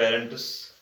parents,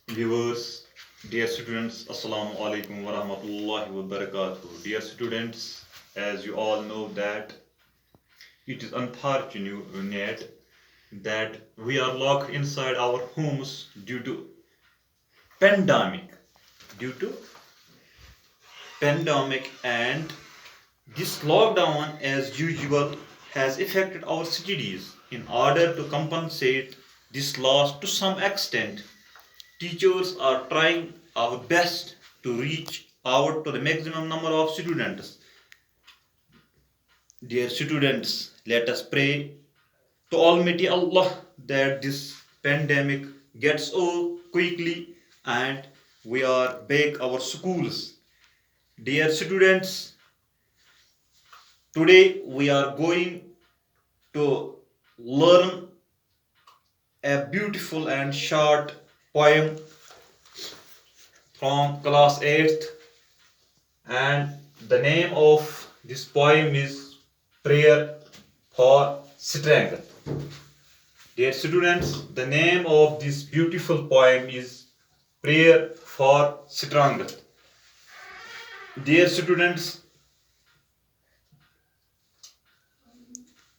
viewers, dear students, Assalamu alaikum wa rahmatullahi wa barakatuh. Dear students, as you all know that it is unfortunate that we are locked inside our homes pandemic, due to pandemic, and this lockdown, as usual, has affected our studies. In order to compensate this loss to some extent, teachers are trying our best to reach out to the maximum number of students. Dear students, let us pray to Almighty Allah that this pandemic gets over quickly and we are back our schools. Dear students, today we are going to learn a beautiful and short poem from class 8th, and the name of this poem is Prayer for Strength. Dear students, the name of this beautiful poem is Prayer for Strength. Dear students,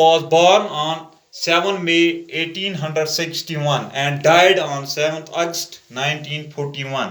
was born on 7 May 1861 and died on 7 August 1941.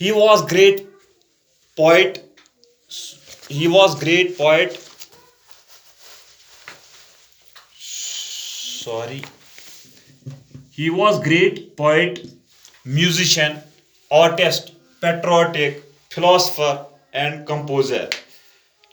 He was great poet. He was great poet, musician, artist, patriotic, philosopher and composer.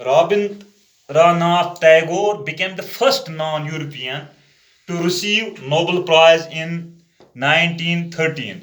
Rabindranath Tagore became the first non-European to receive Nobel Prize in 1913.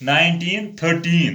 1913,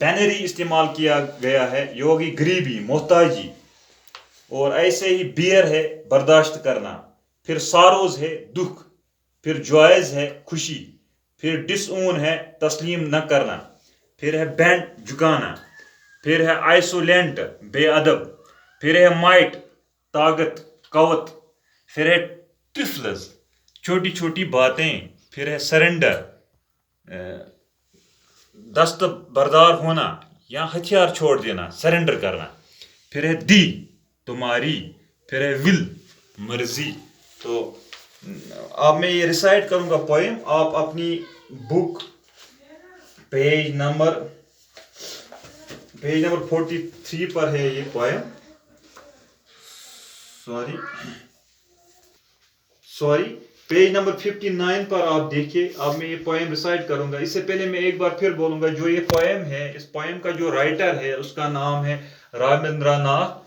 پینری استعمال کیا گیا ہے، یہ ہوگی غریبی، محتاجی. اور ایسے ہی beer ہے برداشت کرنا، پھر ساروز ہے دکھ، پھر جوائز ہے خوشی، پھر ڈس اون ہے تسلیم نہ کرنا، پھر ہے بینڈ جھکانا، پھر ہے آئسولینٹ بے ادب، پھر ہے مائٹ طاقت قوت، پھر ہے ٹفلز چھوٹی چھوٹی باتیں، پھر ہے سرنڈر دست بردار ہونا یا ہتھیار چھوڑ دینا، سرنڈر کرنا، پھر ہے دی تمہاری، پھر ہے ول مرضی. تو اب میں یہ ریسائٹ کروں گا پوئم. آپ اپنی بک پیج نمبر 43 پر ہے یہ پوئم. سوری پیج نمبر 59 پر آپ دیکھیے. اب میں یہ پوئم ریسائٹ کروں گا. اس سے پہلے میں ایک بار پھر بولوں گا، جو یہ پوئم ہے، اس پوئم کا جو رائٹر ہے اس کا نام ہے رابندر ناتھ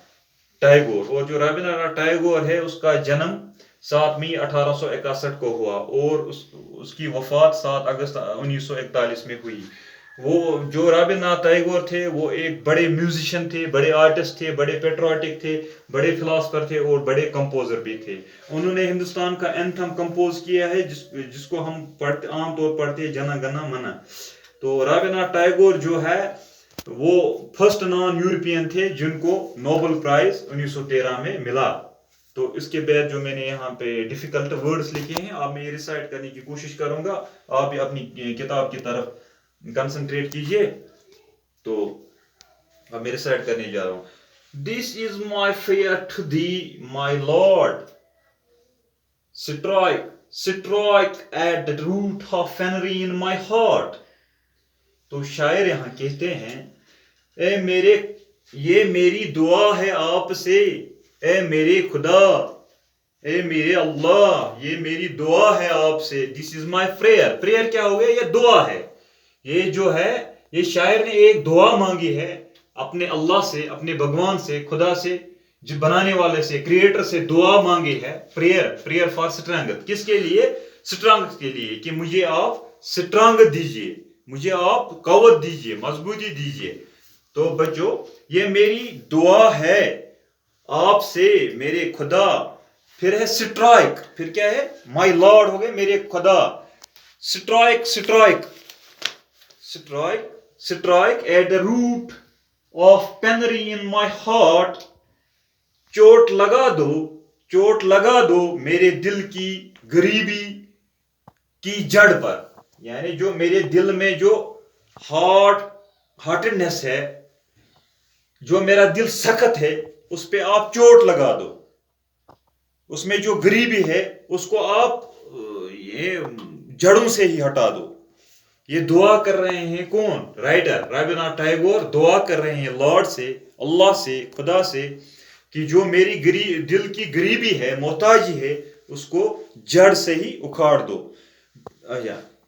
ٹیگور. اور جو رابندر ناتھ ٹیگور ہے اس کا جنم 7 مئی 1861 کو ہوا اور اس کی وفات 7 اگست 1941 میں ہوئی. وہ جو رابندر ناتھ ٹیگور تھے وہ ایک بڑے میوزیشین تھے، بڑے آرٹسٹ تھے، بڑے پیٹریوٹک تھے، بڑے فلاسفر تھے اور بڑے کمپوزر بھی تھے. انہوں نے ہندوستان کا اینتھم کمپوز کیا ہے جس کو ہم عام طور پڑھتے ہیں جنا گنا منا. تو رابندر ناتھ ٹیگور جو ہے وہ فرسٹ نان یورپین تھے جن کو نوبل پرائز 1913 میں ملا. تو اس کے بعد جو میں نے یہاں پہ ڈیفیکلٹ ورڈز لکھے ہیں، آپ میں یہ ریسائٹ کرنے کی کوشش کروں گا. آپ بھی اپنی کتاب کی طرف کنسنٹریٹ کیجئے. تو اب میں ریسائٹ کرنے جا رہا ہوں. This is my fear to thee, my Lord. Strike at the root of Fenry in my heart. تو شاعر یہاں کہتے ہیں، یہ میری دعا ہے آپ سے، اے میرے خدا، اے میرے اللہ، یہ میری دعا ہے آپ سے. This is my prayer. prayer کیا ہو گیا؟ یہ دعا ہے. یہ جو ہے یہ شاعر نے ایک دعا مانگی ہے اپنے اللہ سے، اپنے بھگوان سے، خدا سے، جو بنانے والے سے، کریٹر سے دعا مانگی ہے. Prayer for strength. کس کے لیے؟ اسٹرینگتھ کے لیے، کہ مجھے آپ اسٹرانگ دیجئے، مجھے آپ قوت دیجئے، مضبوطی دیجئے. تو بچوں یہ میری دعا ہے آپ سے میرے خدا. پھر ہے سٹرائک. پھر کیا ہے؟ مائی لارڈ ہو گئے میرے خدا. Strike at the root of penury in my heart. چوٹ لگا دو میرے دل کی غریبی کی جڑ پر. یعنی جو میرے دل میں جو ہارٹنس ہے، جو میرا دل سخت ہے، اس پہ آپ چوٹ لگا دو. اس میں جو غریبی ہے اس کو آپ یہ جڑوں سے ہی ہٹا دو. یہ دعا کر رہے ہیں کون؟ رائٹر رابندر ناتھ ٹیگور دعا کر رہے ہیں لارڈ سے، اللہ سے، خدا سے، کہ جو میری دل کی غریبی ہے، محتاجی ہے، اس کو جڑ سے ہی اکھاڑ دو.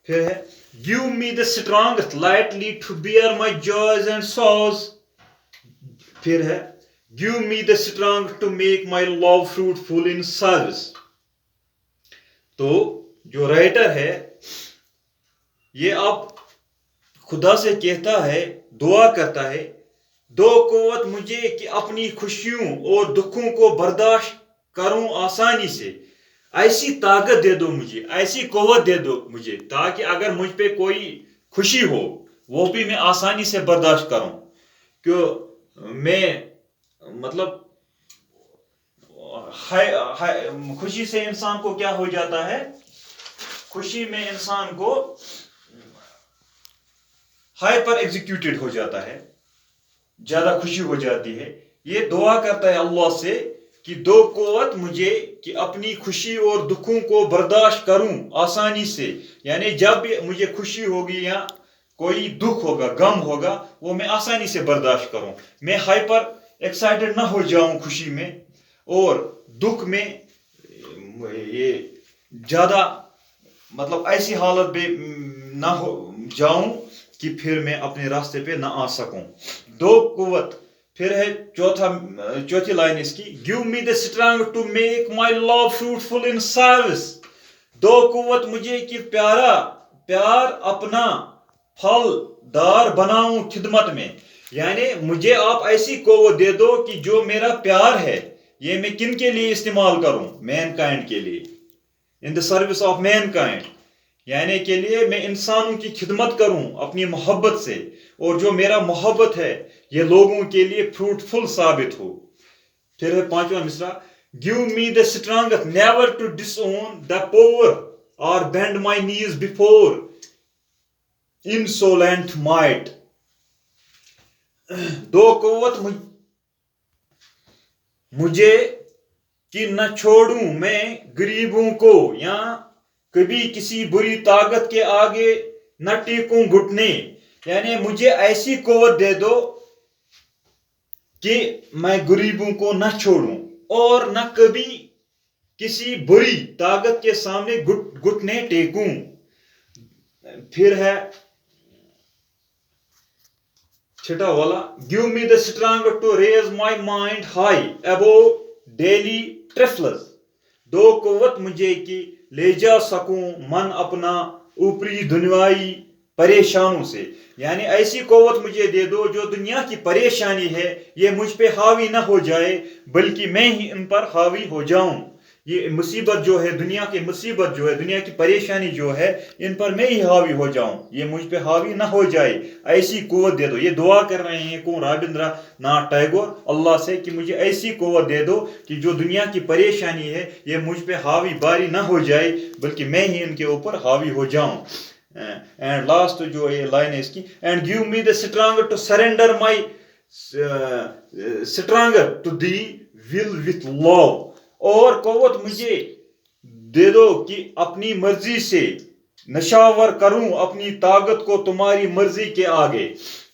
پھر ہے Give me the strength lightly to bear my joys and sorrows. پھر ہے Give me the strength to make my love fruitful in service. تو جو رائٹر ہے یہ اب خدا سے کہتا ہے، دعا کرتا ہے، دو قوت مجھے کہ اپنی خوشیوں اور دکھوں کو برداشت کروں آسانی سے. ایسی طاقت دے دو مجھے، ایسی قوت دے دو مجھے، تاکہ اگر مجھ پہ کوئی خوشی ہو وہ بھی میں آسانی سے برداشت کروں. کہ میں مطلب خوشی سے انسان کو کیا ہو جاتا ہے؟ خوشی میں انسان کو ہائپر ایگزیکیوٹیڈ ہو جاتا ہے، زیادہ خوشی ہو جاتی ہے. یہ دعا کرتا ہے اللہ سے کہ دو قوت مجھے کہ اپنی خوشی اور دکھوں کو برداشت کروں آسانی سے. یعنی جب بھی مجھے خوشی ہوگی یا کوئی دکھ ہوگا، غم ہوگا، وہ میں آسانی سے برداشت کروں. میں ہائپر ایکسائٹڈ نہ ہو جاؤں خوشی میں، اور دکھ میں یہ زیادہ مطلب ایسی حالت میں نہ ہو جاؤں کہ پھر میں اپنے راستے پہ نہ آ سکوں. دو قوت. پھر ہے چوتھی لائن اس کی Give me the strength to make my love fruitful in service. دو قوت مجھے کہ پیار اپنا پھلدار بناؤں خدمت میں. یعنی مجھے آپ ایسی قوت دے دو کہ جو میرا پیار ہے یہ میں کن کے لیے استعمال کروں؟ مین کائنڈ کے لیے. In the service of mankind, یعنی کے لیے میں انسانوں کی خدمت کروں اپنی محبت سے، اور جو میرا محبت ہے یہ لوگوں کے لیے فروٹفل ثابت ہو. پھر ہے پانچواں مصرع، give me the strength never to disown the poor or band مائی نیز بفور انسولینٹ مائٹ. دو قوت مجھے کہ نہ چھوڑوں میں غریبوں کو، یا کبھی کسی بری طاقت کے آگے نہ ٹیکوں گھٹنے. یعنی مجھے ایسی قوت دے دو کہ میں غریبوں کو نہ چھوڑوں اور نہ کبھی کسی بری طاقت کے سامنے گھٹنے ٹیکوں. پھر ہے چھٹا والا، give me the strong to raise my mind high above daily trifles. دو قوت مجھے کہ لے جا سکوں من اپنا اوپری دنیائی پریشانوں سے. یعنی ایسی قوت مجھے دے دو جو دنیا کی پریشانی ہے یہ مجھ پہ حاوی نہ ہو جائے بلکہ میں ہی ان پر حاوی ہو جاؤں. یہ مصیبت جو ہے، دنیا کی مصیبت جو ہے، دنیا کی پریشانی جو ہے، ان پر میں ہی حاوی ہو جاؤں، یہ مجھ پہ حاوی نہ ہو جائے. ایسی قوت دے دو. یہ دعا کر رہے ہیں کون؟ رابندر ناتھ ٹیگور اللہ سے کہ مجھے ایسی قوت دے دو کہ جو دنیا کی پریشانی ہے یہ مجھ پہ حاوی باری نہ ہو جائے بلکہ میں ہی ان کے اوپر حاوی ہو جاؤں. اینڈ لاسٹ جو یہ لائن ہے اس کی، and give me the strong to surrender my stronger to the will with love. اور قوت مجھے دے دو کہ اپنی مرضی سے نشاور کروں اپنی طاقت کو تمہاری مرضی کے آگے.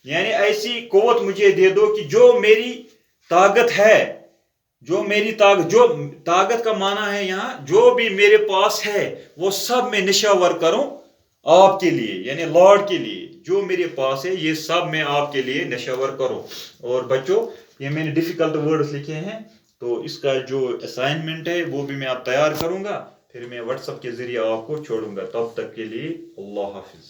یعنی ایسی قوت مجھے دے دو کہ جو میری طاقت ہے، جو میری طاقت کا معنی ہے یہاں جو بھی میرے پاس ہے وہ سب میں نشاور کروں آپ کے لیے، یعنی لارڈ کے لیے. جو میرے پاس ہے یہ سب میں آپ کے لیے نشاور کروں. اور بچوں یہ میں نے ڈیفیکلٹ ورڈز لکھے ہیں تو اس کا جو اسائنمنٹ ہے وہ بھی میں آپ تیار کروں گا، پھر میں واٹس ایپ کے ذریعے آپ کو چھوڑوں گا. تب تک کے لیے اللہ حافظ.